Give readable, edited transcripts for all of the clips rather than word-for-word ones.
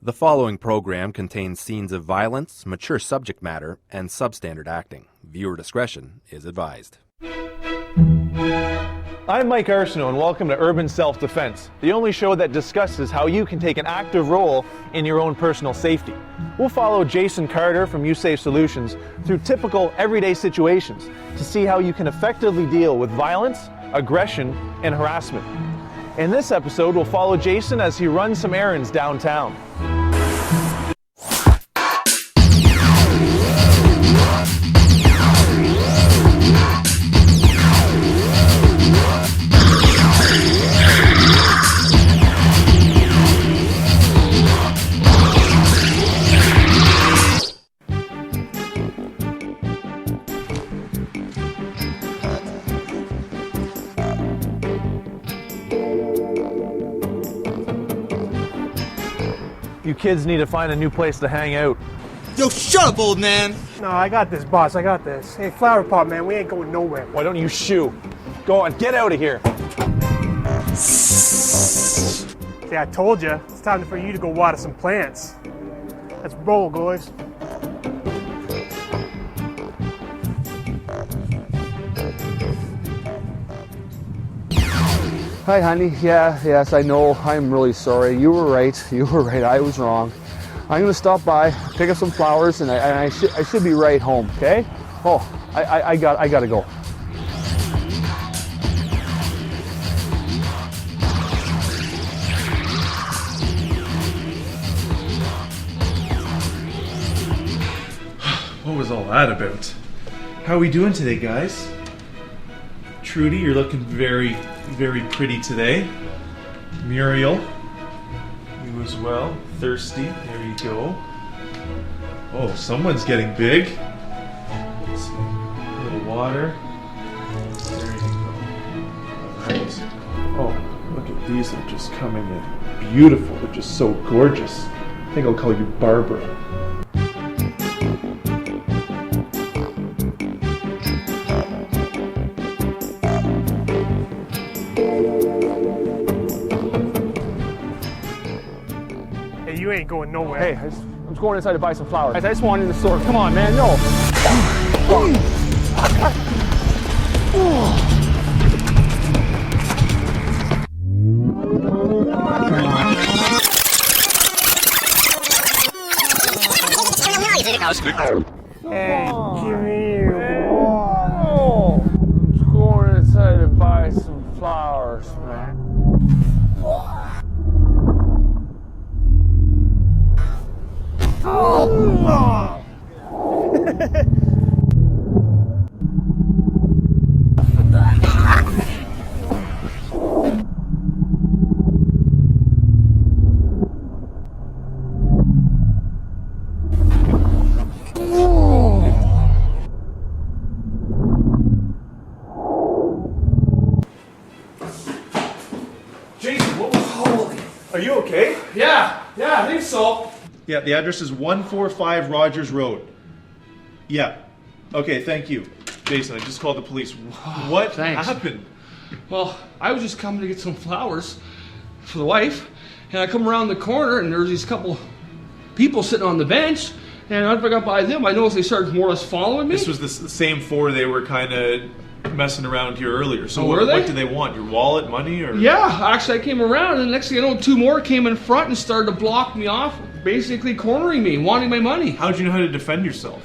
The following program contains scenes of violence, mature subject matter, and substandard acting. Viewer discretion is advised. I'm Mike Arsenault, and welcome to Urban Self-Defense, the only show that discusses how you can take an active role in your own personal safety. We'll follow Jason Carter from Usafe Solutions through typical everyday situations to see how you can effectively deal with violence, aggression, and harassment. In this episode, we'll follow Jason as he runs some errands downtown. You kids need to find a new place to hang out. Yo, shut up, old man! No, I got this, boss. I got this. Hey, Flower Pot, man, we ain't going nowhere. Why don't you shoo? Go on, get out of here. See, I told you. It's time for you to go water some plants. Let's roll, boys. Hi, honey. Yes, I know. I'm really sorry. You were right. I was wrong. I'm gonna stop by, pick up some flowers, and I should be right home. Okay? Oh, I gotta go. What was all that about? How are we doing today, guys? Trudy, you're looking very, very pretty today. Muriel, you as well. Thirsty, there you go. Oh, someone's getting big. Let's see. A little water. There you go. Alright. Oh, look at these, they're just coming in beautiful. They're just so gorgeous. I think I'll call you Barbara. You ain't going nowhere. Hey, I'm going inside to buy some flowers. I just wanted in the store. Come on, man. No. Hey, come here. Oh, I'm going inside to buy some flowers, man. Jason, what was... Holy... Are you okay? Yeah, I think so. Yeah, the address is 145 Rogers Road. Yeah. Okay, thank you. Jason, I just called the police. What Thanks. happened? Well, I was just coming to get some flowers for the wife, and I come around the corner, and there's these couple people sitting on the bench, and after I got by them, I noticed they started more or less following me. This was the same four they were kind of messing around here earlier. So were they? What did they want? Your wallet, money, or? Yeah, actually, I came around, and the next thing I know, two more came in front and started to block me off, basically cornering me, wanting my money. How'd you know how to defend yourself?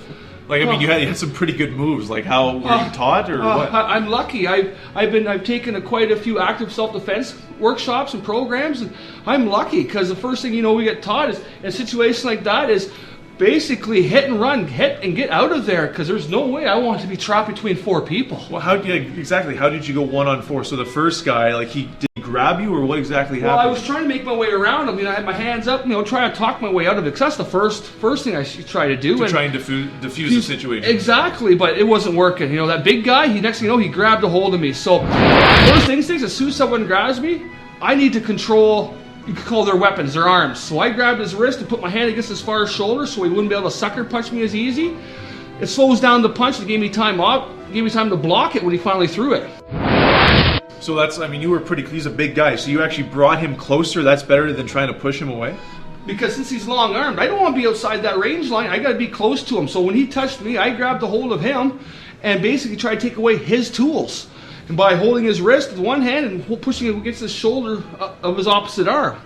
Like, I mean, you had some pretty good moves. Like, how were you taught, or what? I'm lucky. I've taken quite a few active self-defense workshops and programs, and I'm lucky because the first thing we get taught is in a situation like that is basically hit and run, hit and get out of there, because there's no way I want to be trapped between four people. Well, how did you go 1-on-4? So the first guy, like, did he grab you, or what exactly happened? Well, I was trying to make my way around him. I had my hands up, trying to talk my way out of it, because that's the first thing I should try to do. To try and diffuse the situation. Exactly, but it wasn't working. That big guy, next thing you know, he grabbed a hold of me. So first things, as soon as someone grabs me, I need to control you could call their weapons, their arms. So I grabbed his wrist and put my hand against his far shoulder so he wouldn't be able to sucker punch me as easy. It slows down the punch and gave me time to block it when he finally threw it. So that's, I mean, you were pretty, he's a big guy, so you actually brought him closer. That's better than trying to push him away? because since he's long-armed, I don't want to be outside that range line. I got to be close to him. So when he touched me, I grabbed a hold of him and basically tried to take away his tools. And by holding his wrist with one hand and pushing it against the shoulder of his opposite arm.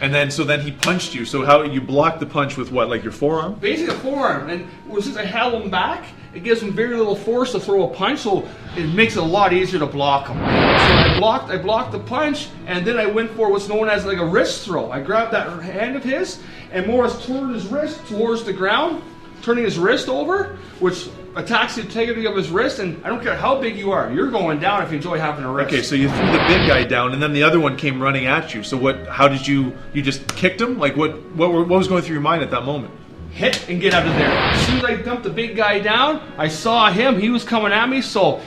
And then, so then he punched you. So how you blocked the punch with what, like your forearm? Basically a forearm. And since I held him back, it gives him very little force to throw a punch, so it makes it a lot easier to block him. So I blocked the punch, and then I went for what's known as like a wrist throw. I grabbed that hand of his, and Morris turned his wrist towards the ground, turning his wrist over, which attacks the integrity of his wrist, and I don't care how big you are, you're going down if you enjoy having a wrist. Okay, so you threw the big guy down, and then the other one came running at you. So what? How did you just kicked him? Like what was going through your mind at that moment? Hit and get out of there. As soon as I dumped the big guy down, I saw him. He was coming at me, so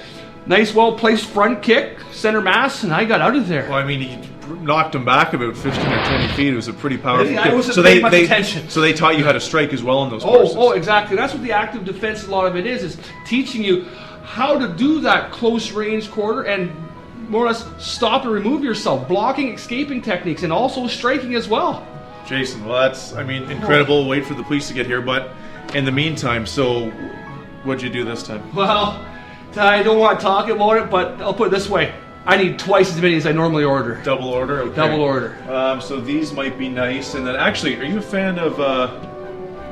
nice, well-placed front kick, center mass, and I got out of there. Well, I mean, he knocked him back about 15 or 20 feet. It was a pretty powerful kick. I wasn't paying much attention. So they taught you how to strike as well in those courses. Oh, exactly. That's what the active defense, a lot of it is teaching you how to do that close-range quarter and more or less stop and remove yourself, blocking, escaping techniques, and also striking as well. Jason, well, that's, I mean, incredible. Wait for the police to get here, but in the meantime, so what'd you do this time? Well, I don't want to talk about it, but I'll put it this way. I need twice as many as I normally order. Double order? Okay. Double order. So these might be nice. And then actually, are you a fan of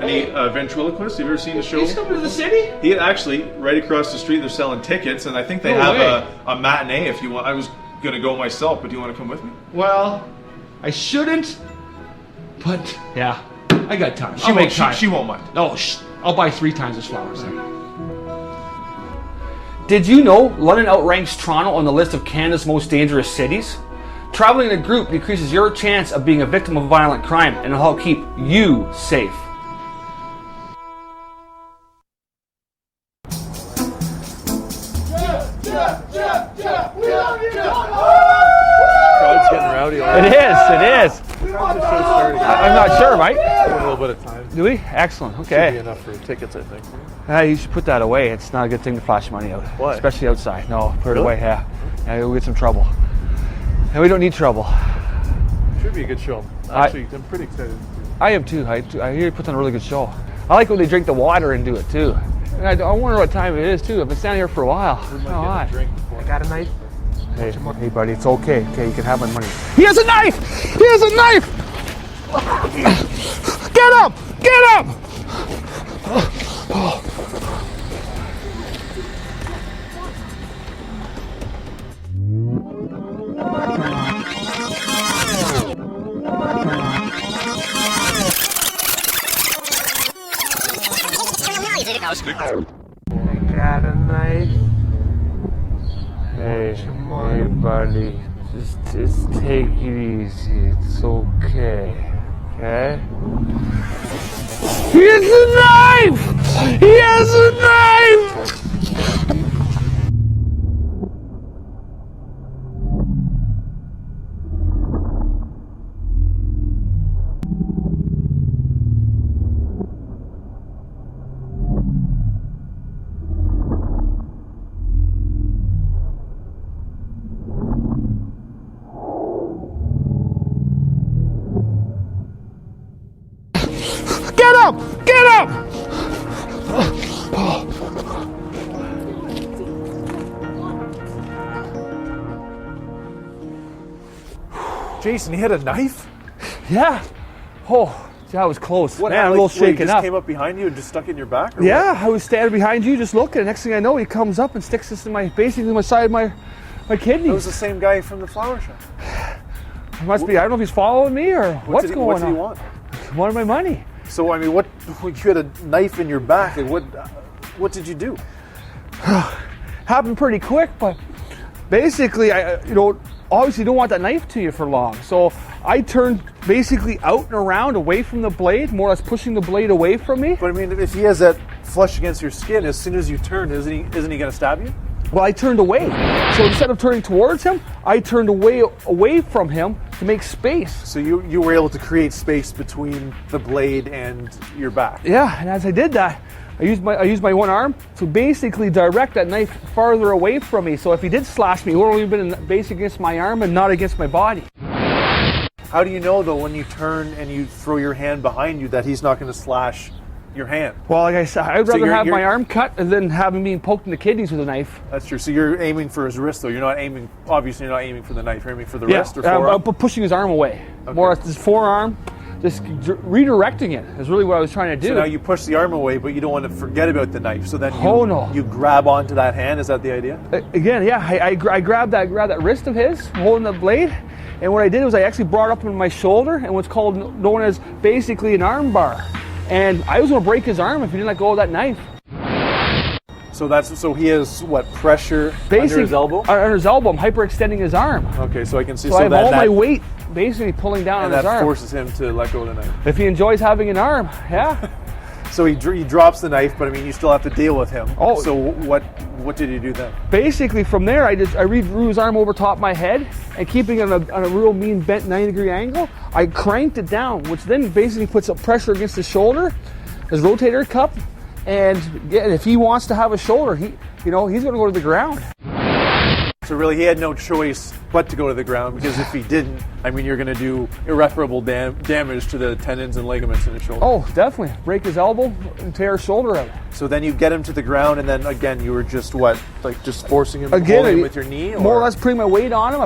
any ventriloquists? Have you ever seen the show? He's coming to the city? He actually, right across the street, they're selling tickets, and I think they have a matinee if you want. I was going to go myself, but do you want to come with me? Well, I shouldn't, but yeah, I got time. I'll make time. She won't mind. No, I'll buy 3 times as flowers then. Did you know London outranks Toronto on the list of Canada's most dangerous cities? Traveling in a group decreases your chance of being a victim of violent crime and will help keep you safe. Crowd's getting rowdy already. It is. I'm not sure, Mike. A little bit of time. Do we? Excellent. Should be Okay. enough for tickets, I think. You should put that away. It's not a good thing to flash money out. Why? Especially outside. No, put it Really? away. Yeah. We'll get some trouble. And we don't need trouble. Should be a good show. Actually, I'm pretty excited. I am too. I hear he puts on a really good show. I like when they drink the water and do it too. And I wonder what time it is too. I've been standing here for a while. We might get a drink before. I got a knife. Hey, buddy, it's okay. Okay, you can have my money. He has a knife! He has a knife! Get up! Get up! Got a knife. Hey, buddy, just take it easy. It's okay. Okay? He has a knife! He has a knife! Get up! Get up! Jason, he had a knife? Yeah. Oh, that was close. What? Man, I'm a little he shaken just up. came up behind you and just stuck it in your back? Or Yeah, I was standing behind you just looking. Next thing I know, he comes up and sticks this in basically my side of my That kidneys. was the same guy from the flower shop. It must be, I don't know if he's following me or what's going What did on. he want? He wanted my money. So, I mean, you had a knife in your back, and what did you do? Happened pretty quick, but basically, obviously you don't want that knife to you for long. So I turned basically out and around away from the blade, more or less pushing the blade away from me. But I mean, if he has that flush against your skin, as soon as you turn, isn't he going to stab you? Well, I turned away. So instead of turning towards him, I turned away from him to make space. So you were able to create space between the blade and your back. Yeah, and as I did that, I used my one arm to basically direct that knife farther away from me. So if he did slash me, it would have only been based against my arm and not against my body. How do you know, though, when you turn and you throw your hand behind you that he's not going to slash your hand? Well, like I said, I'd rather have you're- my arm cut than have him being poked in the kidneys with a knife. That's true. So you're aiming for his wrist, though. You're not aiming, obviously you're not aiming for the knife. You're aiming for the wrist or forearm? Pushing his arm away. Okay. More his forearm, just redirecting it is really what I was trying to do. So now you push the arm away, but you don't want to forget about the knife. So then no. you grab onto that hand. Is that the idea? Again, yeah, I grabbed that wrist of his, holding the blade, and what I did was I actually brought up in my shoulder and what's known as basically an arm bar. And I was going to break his arm if he didn't let go of that knife. So he has what, pressure under his elbow? Under his elbow, I'm hyperextending his arm. Okay, so I can see. So I have all my weight basically pulling down on his arm. And that forces him to let go of the knife. If he enjoys having an arm, yeah. So he drops the knife, but I mean, you still have to deal with him. Oh. So what did you do then? Basically, from there, I redrew his arm over top of my head, and keeping it on a real mean bent 90-degree angle, I cranked it down, which then basically puts up pressure against his shoulder, his rotator cuff, and if he wants to have a shoulder, he's going to go to the ground. So really, he had no choice but to go to the ground, because if he didn't, I mean, you're going to do irreparable damage to the tendons and ligaments in his shoulder. Oh, definitely. Break his elbow and tear his shoulder out. So then you get him to the ground, and then again, you were just just forcing him, holding him with your knee? More or less putting my weight on him.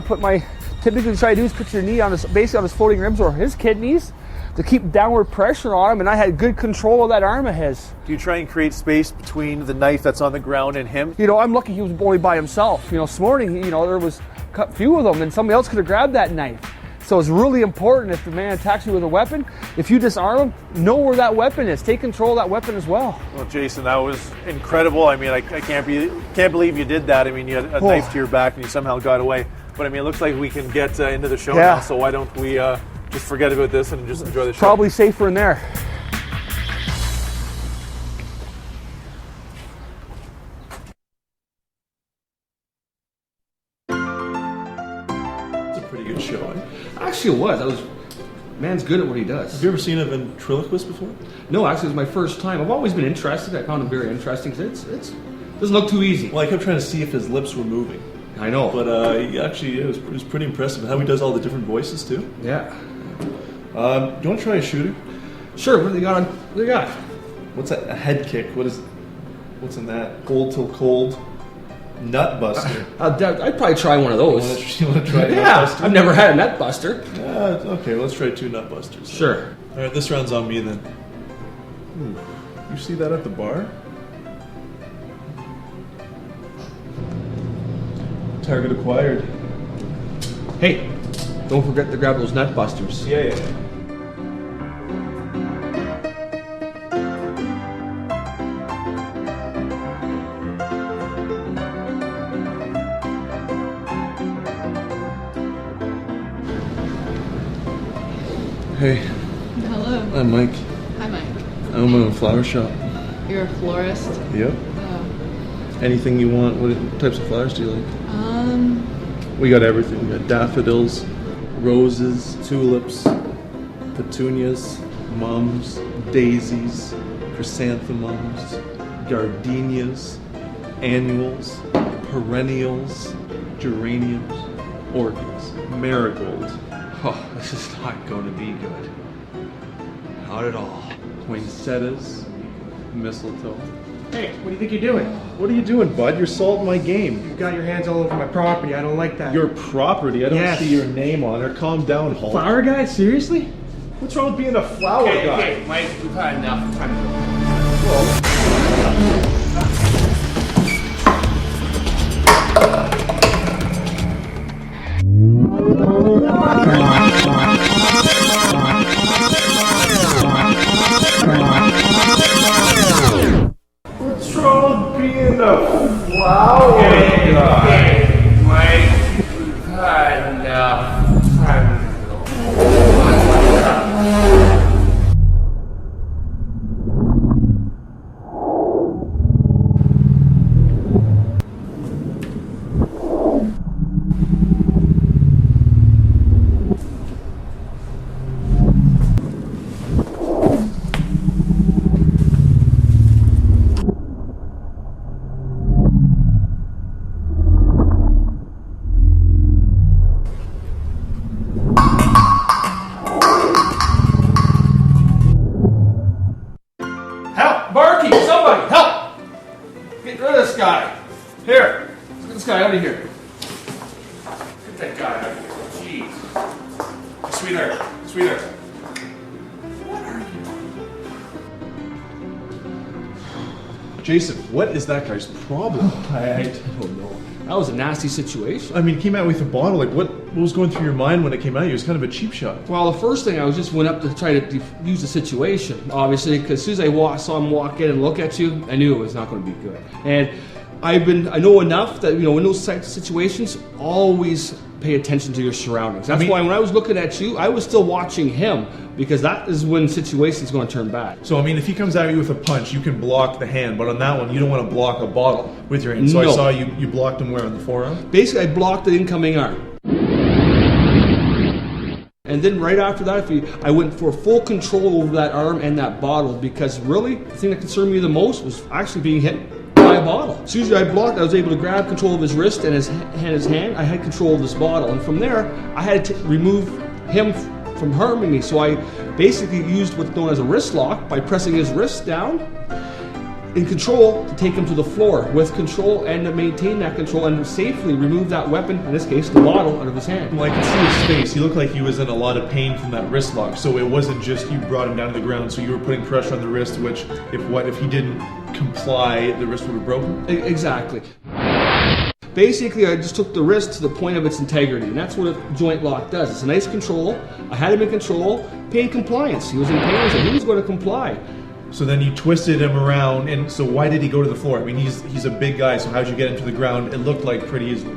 Typically what you try to do is put your knee basically on his floating ribs or his kidneys to keep downward pressure on him, and I had good control of that arm of his. Do you try and create space between the knife that's on the ground and him? I'm lucky he was only by himself. This morning, there was a few of them, and somebody else could have grabbed that knife. So it's really important, if the man attacks you with a weapon, if you disarm him, know where that weapon is. Take control of that weapon as well. Well, Jason, that was incredible. I mean, I can't believe you did that. I mean, you had a knife to your back and you somehow got away. But I mean, it looks like we can get into the show now, so why don't we just forget about this and just enjoy the show? Probably safer in there. It's a pretty good show, eh? Actually, it was. Man's good at what he does. Have you ever seen a ventriloquist before? No, actually, it was my first time. I've always been interested. I found him very interesting because it doesn't look too easy. Well, I kept trying to see if his lips were moving. I know. But it was pretty impressive how he does all the different voices, too. Yeah. Do you want to try a shooter? Sure, what do they got on? What do they got? What's that? A head kick. What's in that? Cold till cold. Nut buster. I'd probably try one of those. You want to try a nut Yeah, buster? I've never had a nut buster. Okay, let's try 2 nut busters. Sure. All right, this round's on me then. You see that at the bar? Target acquired. Hey, don't forget to grab those nut busters. Yeah. Hey, Hello. I'm Mike. Hi, Mike. I own my own flower shop. You're a florist? Yep. Oh. Anything you want. What types of flowers do you like? We got everything. We got daffodils, roses, tulips, petunias, mums, daisies, chrysanthemums, gardenias, annuals, perennials, geraniums, orchids, marigold. Oh, this is not going to be good. Not at all. Poinsettias, mistletoe. Hey, what do you think you're doing? What are you doing, bud? You're salting my game. You got your hands all over my property. I don't like that. Your property. I don't Yes. see your name on it. Calm down, Hulk. flower guy? Seriously? What's wrong with being a flower guy? Okay, Mike, we've had enough. Time to go. What's wrong with being a flower guy? Mike, we've had enough. Time to go. sweetheart. Sweetheart. Jason, what is that guy's problem? I don't know. That was a nasty situation. I mean, he came out with a bottle. Like, what was going through your mind when it came out? It was kind of a cheap shot. Well, the first thing I just went up to try to defuse the situation, obviously, because as soon as I saw him walk in and look at you, I knew it was not going to be good. And I know enough that, in those situations, always pay attention to your surroundings. That's why when I was looking at you, I was still watching him, because that is when situation's going to turn bad. So, I mean, if he comes at you with a punch, you can block the hand, but on that one, you don't want to block a bottle with your hand. So no. I saw you blocked him where, on the forearm? Basically, I blocked the incoming arm. And then right after that, I went for full control over that arm and that bottle, because really, the thing that concerned me the most was actually being hit by a bottle. As soon as I blocked, I was able to grab control of his wrist and his hand. I had control of this bottle, and from there, I had to remove him from harming me. So I basically used what's known as a wrist lock by pressing his wrist down in control to take him to the floor with control, and to maintain that control and safely remove that weapon, in this case the bottle, out of his hand. Well, I can see his face. He looked like he was in a lot of pain from that wrist lock. So it wasn't just you brought him down to the ground, so you were putting pressure on the wrist, which if he didn't comply, the wrist would have broken? Exactly. Basically, I just took the wrist to the point of its integrity, and that's what a joint lock does. It's a nice control. I had him in control, pain compliance. He was in pain, so he was going to comply. So then you twisted him around, and so why did he go to the floor? I mean, he's a big guy, so how'd you get him to the ground? It looked like pretty easily.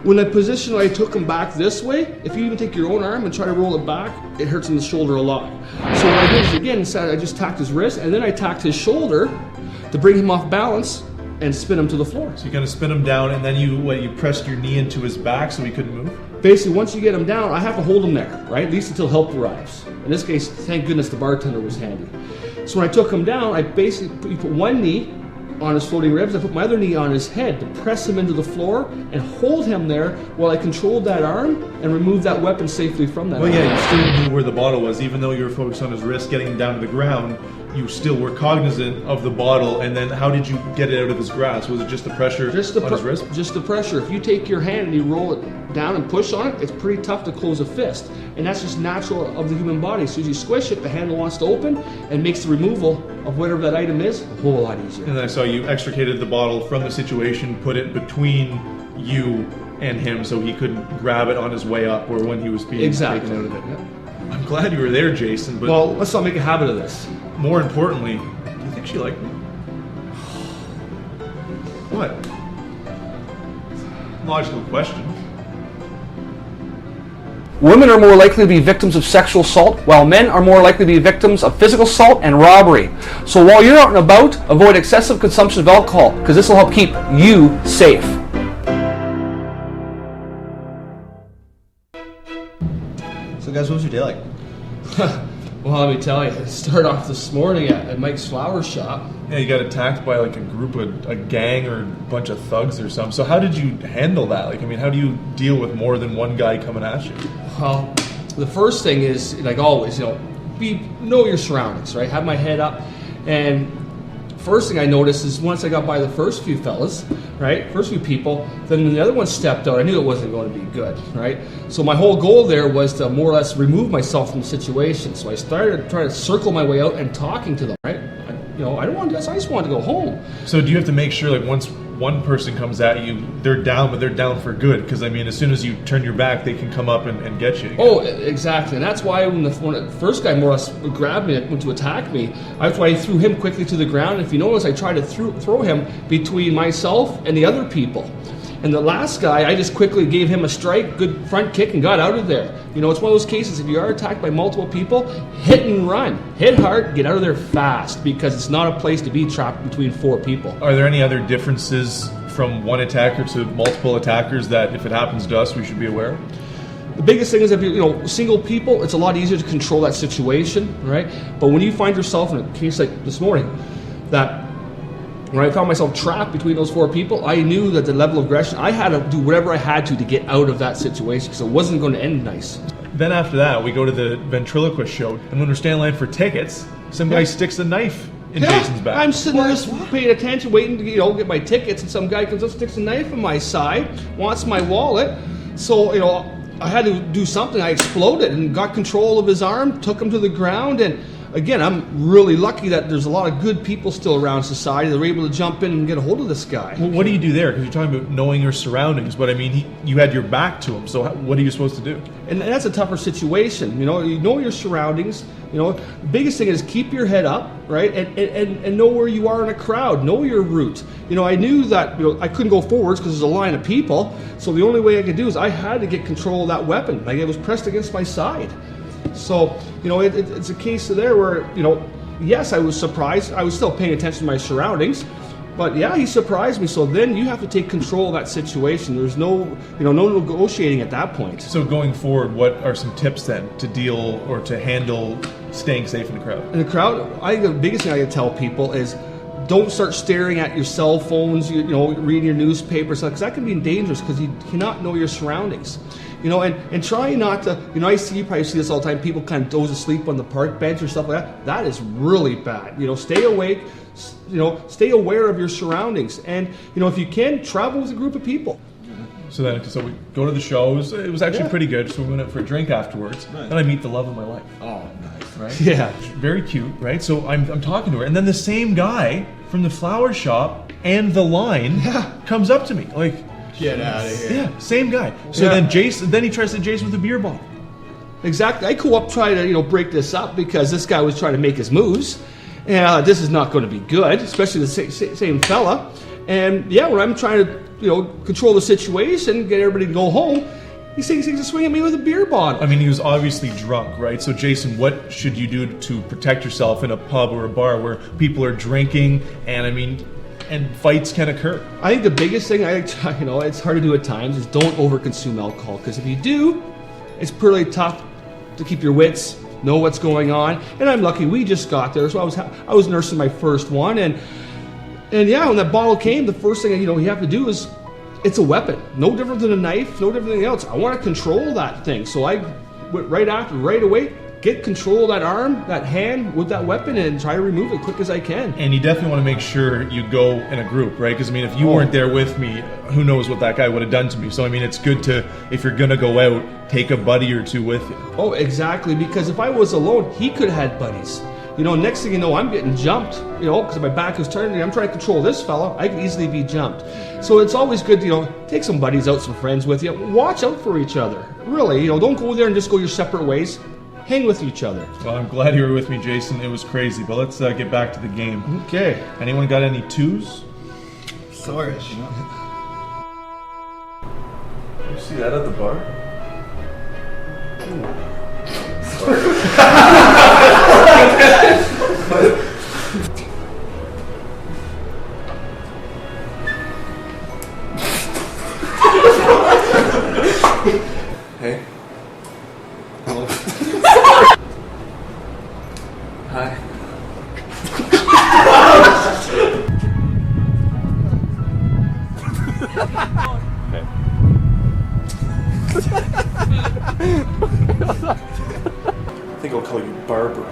When I positioned, I took him back this way. If you even take your own arm and try to roll it back, it hurts in the shoulder a lot. So what I did is, again, I just tacked his wrist, and then I tacked his shoulder to bring him off balance and spin him to the floor. So you kind of spin him down, and then you pressed your knee into his back so he couldn't move? Basically, once you get him down, I have to hold him there, right? At least until help arrives. In this case, thank goodness the bartender was handy. So when I took him down, I basically put one knee on his floating ribs, I put my other knee on his head to press him into the floor and hold him there while I controlled that arm and removed that weapon safely from that arm. Yeah, you still knew where the bottle was, even though you were focused on his wrist, getting him down to the ground. You still were cognizant of the bottle, and then how did you get it out of his grasp? Was it just the pressure on his wrist? Just the pressure. If you take your hand and you roll it down and push on it, it's pretty tough to close a fist. And that's just natural of the human body. As soon as you squish it, the handle wants to open and makes the removal of whatever that item is a whole lot easier. And then I saw you extricated the bottle from the situation, put it between you and him so he couldn't grab it on his way up or when he was being taken out of it. Yep. I'm glad you were there, Jason, but... Well, let's not make a habit of this. More importantly, do you think she liked me? What? Logical question. Women are more likely to be victims of sexual assault, while men are more likely to be victims of physical assault and robbery. So while you're out and about, avoid excessive consumption of alcohol, because this will help keep you safe. So guys, what was your day like? Well, let me tell you, it started off this morning at Mike's flower shop. Yeah, you got attacked by like a group, a gang or a bunch of thugs or something. So how did you handle that? Like, I mean, how do you deal with more than one guy coming at you? Well, the first thing is, like always, know your surroundings, right? Have my head up, and first thing I noticed is once I got by the first few fellas, right, first few people, then the other one stepped out. I knew it wasn't going to be good, right? So my whole goal there was to more or less remove myself from the situation. So I started trying to circle my way out and talking to them, right? I don't want to do this. I just wanted to go home. So do you have to make sure, like, once one person comes at you, they're down, but they're down for good? Because, I mean, as soon as you turn your back, they can come up and get you again. Oh, exactly. And that's why when the first guy more or less grabbed me, went to attack me, that's why I threw him quickly to the ground. If you notice, I tried to throw him between myself and the other people. And the last guy, I just quickly gave him a strike, good front kick, and got out of there. It's one of those cases, if you are attacked by multiple people, hit and run. Hit hard, get out of there fast, because it's not a place to be trapped between four people. Are there any other differences from one attacker to multiple attackers that if it happens to us, we should be aware of? The biggest thing is if you're single people, it's a lot easier to control that situation, right? But when you find yourself in a case like this morning, that when I found myself trapped between those four people, I knew that the level of aggression, I had to do whatever I had to get out of that situation, because it wasn't going to end nice. Then after that, we go to the ventriloquist show, and when we're standing in line for tickets, some guy sticks a knife in Jason's back. I'm sitting there just paying attention, waiting to get my tickets, and some guy comes up, sticks a knife in my side, wants my wallet. So, I had to do something. I exploded and got control of his arm, took him to the ground, and again, I'm really lucky that there's a lot of good people still around society that were able to jump in and get a hold of this guy. Well, what do you do there? Because you're talking about knowing your surroundings, but I mean, you had your back to him, so what are you supposed to do? And that's a tougher situation. You know your surroundings. The biggest thing is keep your head up, right? And know where you are in a crowd. Know your route. I knew that I couldn't go forwards because there's a line of people. So the only way I could do is I had to get control of that weapon. Like it was pressed against my side. So, it's a case of there where, yes, I was surprised. I was still paying attention to my surroundings. But yeah, he surprised me. So then you have to take control of that situation. There's no negotiating at that point. So going forward, what are some tips then to deal or to handle staying safe in the crowd? In the crowd, I think the biggest thing I can tell people is don't start staring at your cell phones, reading your newspapers, because that can be dangerous because you cannot know your surroundings. And try not to, you probably see this all the time, people kind of doze asleep on the park bench or stuff like that. That is really bad. Stay awake, stay aware of your surroundings. And, if you can, travel with a group of people. So we go to the shows. It was actually pretty good. So we went out for a drink afterwards. Nice. Then I meet the love of my life. Oh, nice. Right? Yeah. Very cute, right? So I'm talking to her. And then the same guy from the flower shop and the line comes up to me. Like, Get out of here. yeah, same guy. So then he tries to Jason with a beer bottle. Exactly. I go up try to break this up because this guy was trying to make his moves. And this is not going to be good, especially the same fella. And yeah, when I'm trying to control the situation, get everybody to go home, he takes a swing at me with a beer bottle. I mean, he was obviously drunk, right? So Jason, what should you do to protect yourself in a pub or a bar where people are drinking and fights can occur? I think the biggest thing, it's hard to do at times, is don't overconsume alcohol. Because if you do, it's pretty tough to keep your wits, know what's going on. And I'm lucky we just got there, so I was nursing my first one, and yeah, when that bottle came, the first thing you have to do is, it's a weapon, no different than a knife, no different than anything else. I want to control that thing, so I went right away. Get control of that arm, that hand with that weapon, and try to remove it quick as I can. And you definitely want to make sure you go in a group, right? Because if you weren't there with me, who knows what that guy would have done to me. So it's good to, if you're gonna go out, take a buddy or two with you. Oh, exactly. Because if I was alone, he could have had buddies. Next thing you know, I'm getting jumped. Because my back is turned, and I'm trying to control this fella. I could easily be jumped. So it's always good to take some buddies out, some friends with you. Watch out for each other. Really, don't go there and just go your separate ways. Hang with each other. Well, I'm glad you were with me, Jason. It was crazy, but let's get back to the game. Okay. Anyone got any twos? Sourish. You see that at the bar? Hey. Hello. Hi. I think I'll call you Barbara.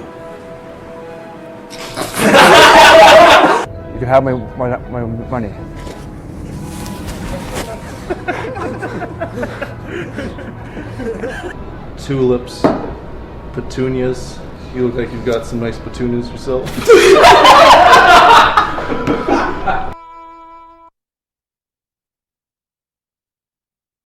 You can have my money. Tulips, petunias. You look like you've got some nice petunias yourself.